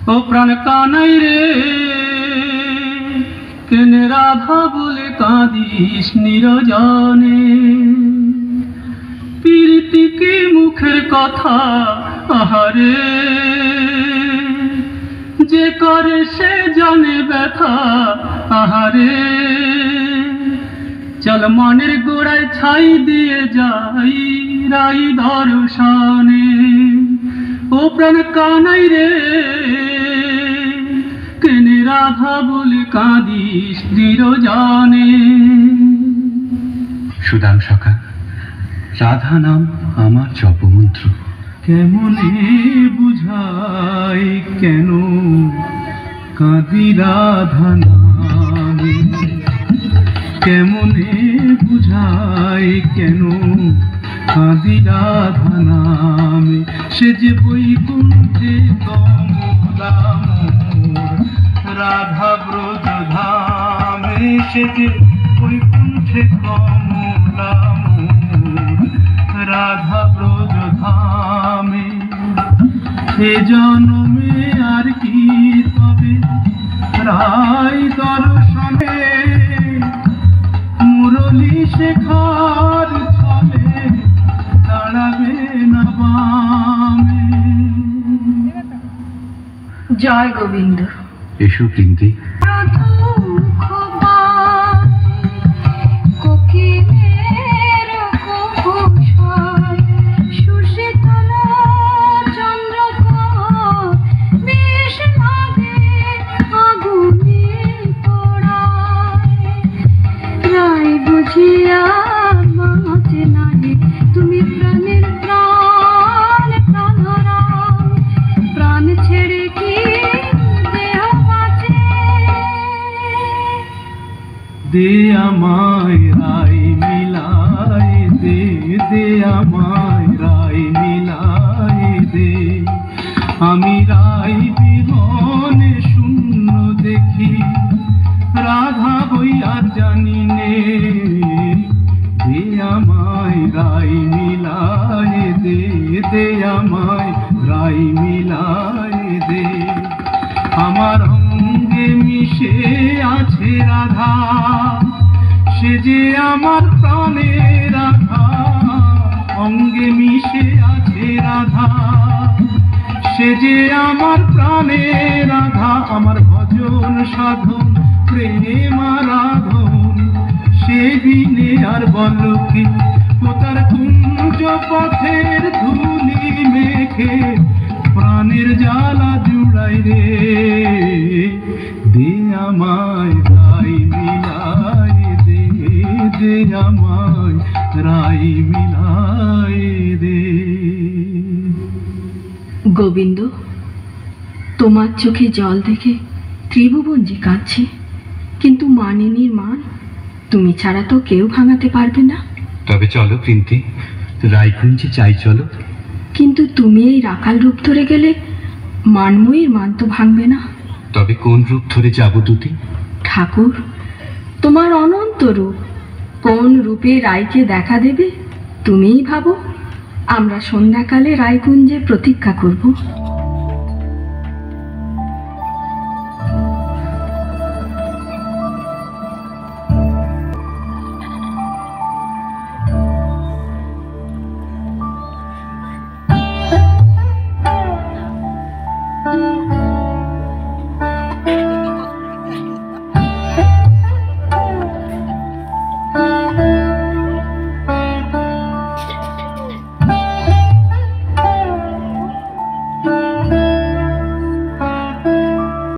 ও প্রাণ কানাই রে, কেন রাধা বলে কাঁদিস নিরজনে? প্রীতি কি মুখের কথা আহারে, যে করে সে জানে ব্যথা আহারে। চল মনের গোড়ায় ছাই দিয়ে যাই রাই দর্শনে। ও প্রাণ কানাই রে, কেন রাধা বলে কাঁদিস নিরজনে? সুদাম সখা, রাধা নাম আমার জপমন্ত্র। কেমনে বুঝাই কেন কাঁদি রাধা নামে? কেমনে বুঝাই কেন কাঁদি রাধা নামে? সে যে বৈকুণ্ঠে কমলা মোর রাধা ব্রজ ধামে। সে যে বৈকুণ্ঠে কমলা মোর রাধা ব্রজ ধামে। এ জন্মে আর কি তবে রাই দর্শনে? মুরলী শেখার ছলে দাঁড়াবে না বামে। জয় গোবিন্দ। এসো বৃন্দি। তুমি প্রাণের প্রাণ প্রাণরাম, প্রাণ ছেড়ে কি দেহ বাঁচে? দে আমায় রাই মিলাই দে, দে আমায় রাই মিলাই দে। আমি রাই বিহনে শূন্য দেখি, রাধা বই আর জানি নে। দে আমায় রাই মিলাই দে, দে আমায় রাই মিলাই দে। আমার অঙ্গে মিশে আছে রাধা, সে যে আমার প্রাণে রাধা। অঙ্গে মিশে আছে রাধা, সে যে আমার প্রাণে রাধা। আমার ভজন সাধন প্রেম আরাধন, সে বিনে আর বল কি? ও তার কুঞ্জ পথের ধুলি মেখে প্রাণের জ্বালা জুড়াই রে। দে আমায় রাই মিলাই দে, দে আমায় রাই মিলাই দে। গোবিন্দ, তোমার চোখে জল দেখে ত্রিভুবন যে কাঁদছে, কিন্তু মানিনীর মান তুমি ছাড়া তো কেউ ভাঙাতে পারবে না। তবে চলো বৃন্দি, রায়কুঞ্জে চাই চলো। কিন্তু তুমি এই রাখাল রূপ ধরে গেলে মানময়ীর মান তো ভাঙবে না। তবে কোন রূপ ধরে যাব দুটি? ঠাকুর, তোমার অনন্ত রূপ, কোন রূপে রায়কে দেখা দেবে তুমিই ভাবো। আমরা সন্ধ্যাকালে রায়কুঞ্জে প্রতীক্ষা করব।